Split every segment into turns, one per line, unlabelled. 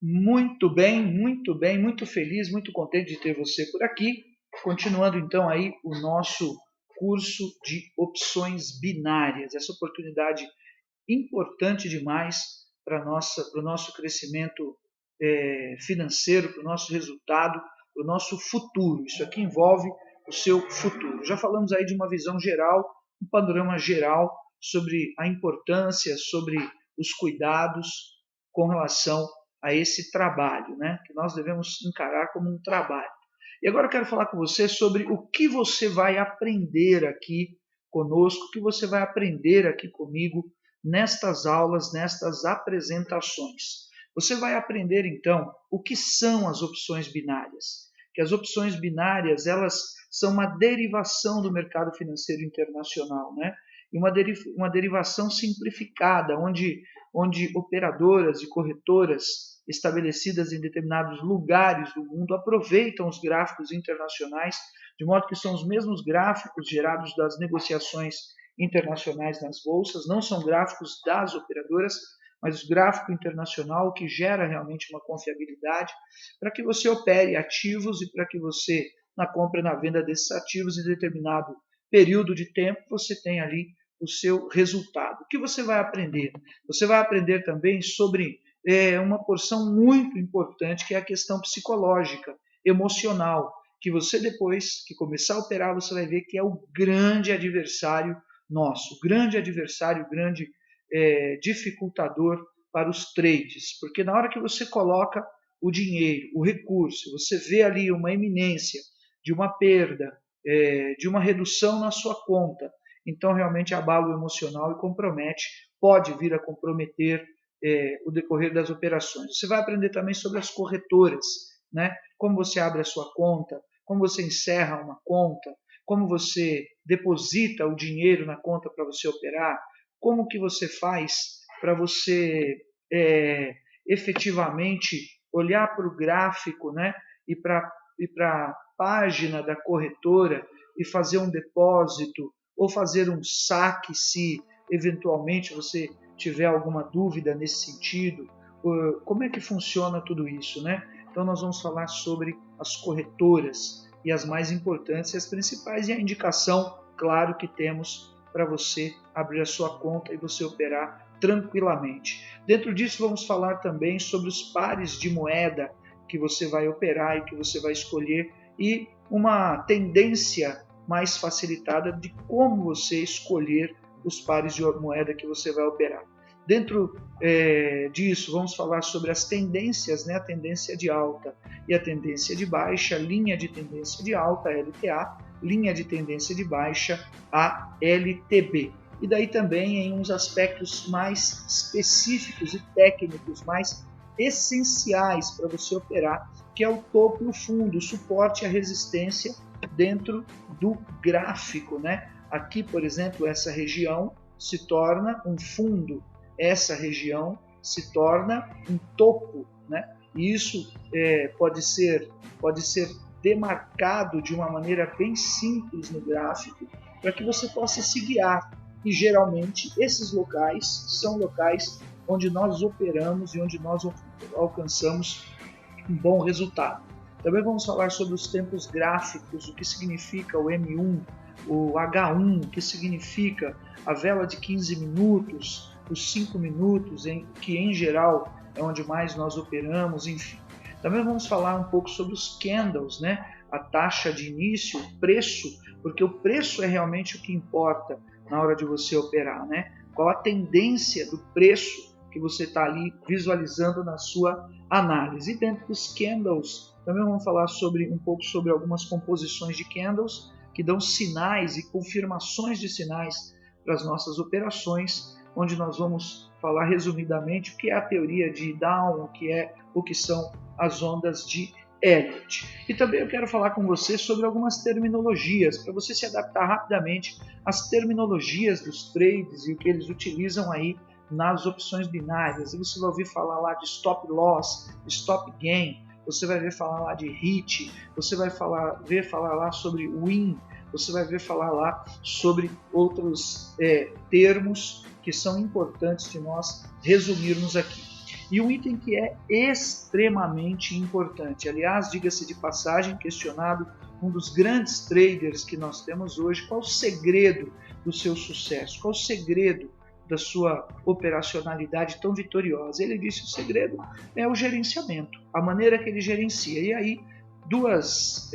Muito bem, muito feliz, muito contente de ter você por aqui. Continuando então aí o nosso curso de opções binárias, essa oportunidade importante demais para o nosso crescimento financeiro, para o nosso resultado, para o nosso futuro. Isso aqui envolve o seu futuro. Já falamos aí de uma visão geral, um panorama geral sobre a importância, sobre os cuidados com relação a esse trabalho, né? Que nós devemos encarar como um trabalho. E agora eu quero falar com você sobre o que você vai aprender aqui conosco, o que você vai aprender aqui comigo nestas aulas, nestas apresentações. Você vai aprender então o que são as opções binárias. Que as opções binárias, elas são uma derivação do mercado financeiro internacional, né? E uma derivação simplificada, onde operadoras e corretoras estabelecidas em determinados lugares do mundo aproveitam os gráficos internacionais, de modo que são os mesmos gráficos gerados das negociações internacionais nas bolsas, não são gráficos das operadoras, mas o gráfico internacional que gera realmente uma confiabilidade para que você opere ativos e para que você, na compra e na venda desses ativos, em determinado período de tempo, você tenha ali o seu resultado. O que você vai aprender? Você vai aprender também sobre uma porção muito importante, que é a questão psicológica, emocional, que você depois que começar a operar, você vai ver que é o grande adversário nosso, grande adversário, grande dificultador para os trades, porque na hora que você coloca o dinheiro, o recurso, você vê ali uma iminência de uma perda, de uma redução na sua conta, então realmente abala o emocional e compromete, pode vir a comprometer o decorrer das operações. Você vai aprender também sobre as corretoras, né? Como você abre a sua conta, como você encerra uma conta, como você deposita o dinheiro na conta para você operar, como que você faz para você efetivamente olhar para o gráfico, né? E para a página da corretora e fazer um depósito ou fazer um saque se eventualmente você tiver alguma dúvida nesse sentido. Como é que funciona tudo isso, né? Então nós vamos falar sobre as corretoras e as mais importantes e as principais e a indicação, claro, que temos para você abrir a sua conta e você operar tranquilamente. Dentro disso vamos falar também sobre os pares de moeda que você vai operar e que você vai escolher e uma tendência mais facilitada de como você escolher os pares de moeda que você vai operar. Dentro disso, vamos falar sobre as tendências, né? A tendência de alta e a tendência de baixa, linha de tendência de alta, LTA, linha de tendência de baixa, a LTB. E daí também em uns aspectos mais específicos e técnicos, mais essenciais para você operar, que é o topo e o fundo, o suporte e a resistência dentro do gráfico, né? Aqui, por exemplo, essa região se torna um fundo, essa região se torna um topo, né? E isso pode ser demarcado de uma maneira bem simples no gráfico, para que você possa se guiar. E geralmente esses locais são locais onde nós operamos e onde nós alcançamos um bom resultado. Também vamos falar sobre os tempos gráficos, o que significa o M1, o H1, o que significa a vela de 15 minutos, os 5 minutos, que em geral é onde mais nós operamos, enfim. Também vamos falar um pouco sobre os candles, né? A taxa de início, o preço, porque o preço é realmente o que importa na hora de você operar, né? Qual a tendência do preço que você está ali visualizando na sua análise. E dentro dos candles, também vamos falar um pouco sobre algumas composições de candles que dão sinais e confirmações de sinais para as nossas operações, onde nós vamos falar resumidamente o que é a teoria de Down, o que são as ondas de Elliott. E também eu quero falar com você sobre algumas terminologias, para você se adaptar rapidamente às terminologias dos trades e o que eles utilizam aí nas opções binárias. E você vai ouvir falar lá de stop loss, stop gain, você vai ver falar lá de hit, você vai ver falar lá sobre win, você vai ver falar lá sobre outros termos que são importantes de nós resumirmos aqui. E um item que é extremamente importante, aliás, diga-se de passagem, questionado um dos grandes traders que nós temos hoje, qual o segredo do seu sucesso, qual o segredo da sua operacionalidade tão vitoriosa? Ele disse: o segredo é o gerenciamento, a maneira que ele gerencia. E aí, duas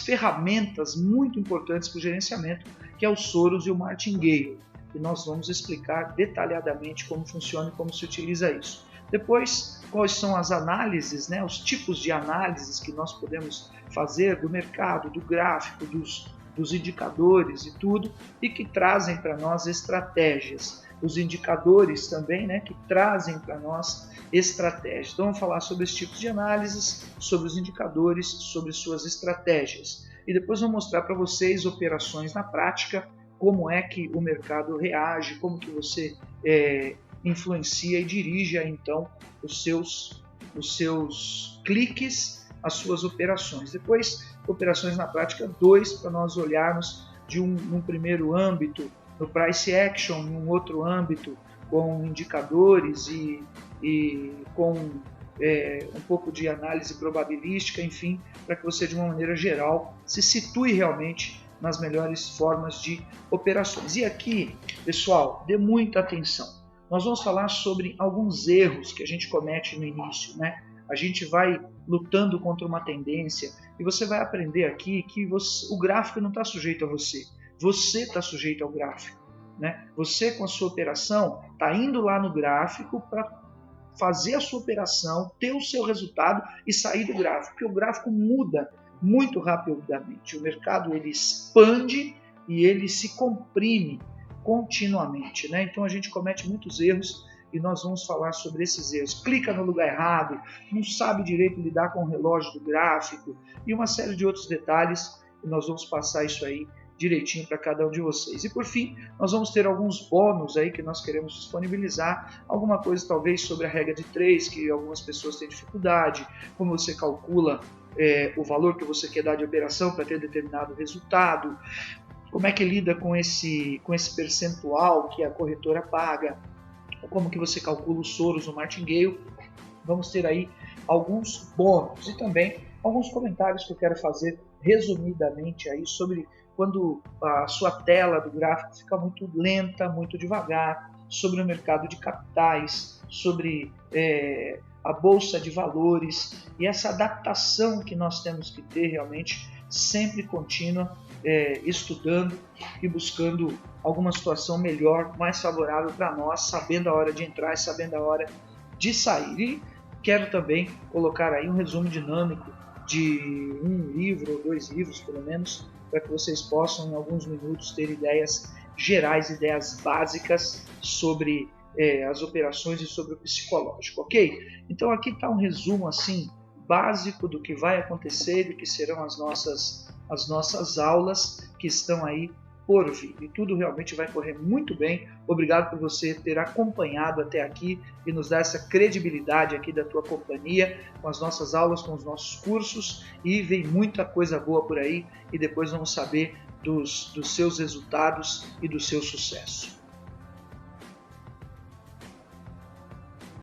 ferramentas muito importantes para o gerenciamento, que é o Soros e o Martingale, e nós vamos explicar detalhadamente como funciona e como se utiliza isso. Depois, quais são as análises, né, os tipos de análises que nós podemos fazer do mercado, do gráfico, dos indicadores e tudo, e que trazem para nós estratégias. Os indicadores também, né, que trazem para nós estratégias. Então, vamos falar sobre esses tipos de análises, sobre os indicadores, sobre suas estratégias. E depois vou mostrar para vocês operações na prática, como é que o mercado reage, como que você influencia e dirige aí, então os seus cliques, as suas operações. Depois, operações na prática 2, para nós olharmos de um primeiro âmbito no price action, em um outro âmbito com indicadores e com um pouco de análise probabilística, enfim, para que você de uma maneira geral se situe realmente nas melhores formas de operações. E aqui, pessoal, dê muita atenção. Nós vamos falar sobre alguns erros que a gente comete no início, né? A gente vai lutando contra uma tendência e você vai aprender aqui que o gráfico não está sujeito a você. Você está sujeito ao gráfico, né? Você, com a sua operação, está indo lá no gráfico para fazer a sua operação, ter o seu resultado e sair do gráfico, porque o gráfico muda muito rapidamente. O mercado ele expande e ele se comprime continuamente, né? Então a gente comete muitos erros e nós vamos falar sobre esses erros. Clica no lugar errado, não sabe direito lidar com o relógio do gráfico e uma série de outros detalhes, e nós vamos passar isso aí direitinho para cada um de vocês. E por fim, nós vamos ter alguns bônus aí que nós queremos disponibilizar, alguma coisa talvez sobre a regra de 3, que algumas pessoas têm dificuldade, como você calcula o valor que você quer dar de operação para ter determinado resultado, como é que lida com esse percentual que a corretora paga, como que você calcula os Soros no Martingale. Vamos ter aí alguns bônus e também alguns comentários que eu quero fazer resumidamente aí sobre quando a sua tela do gráfico fica muito lenta, muito devagar, sobre o mercado de capitais, sobre a bolsa de valores e essa adaptação que nós temos que ter realmente sempre contínua, estudando e buscando alguma situação melhor, mais favorável para nós, sabendo a hora de entrar e sabendo a hora de sair. E quero também colocar aí um resumo dinâmico de um livro ou 2 livros, pelo menos, para que vocês possam, em alguns minutos, ter ideias gerais, ideias básicas sobre as operações e sobre o psicológico, ok? Então aqui está um resumo assim básico do que vai acontecer, do que serão as nossas aulas que estão aí por vir. E tudo realmente vai correr muito bem. Obrigado por você ter acompanhado até aqui e nos dar essa credibilidade aqui da tua companhia com as nossas aulas, com os nossos cursos, e vem muita coisa boa por aí e depois vamos saber dos seus resultados e do seu sucesso.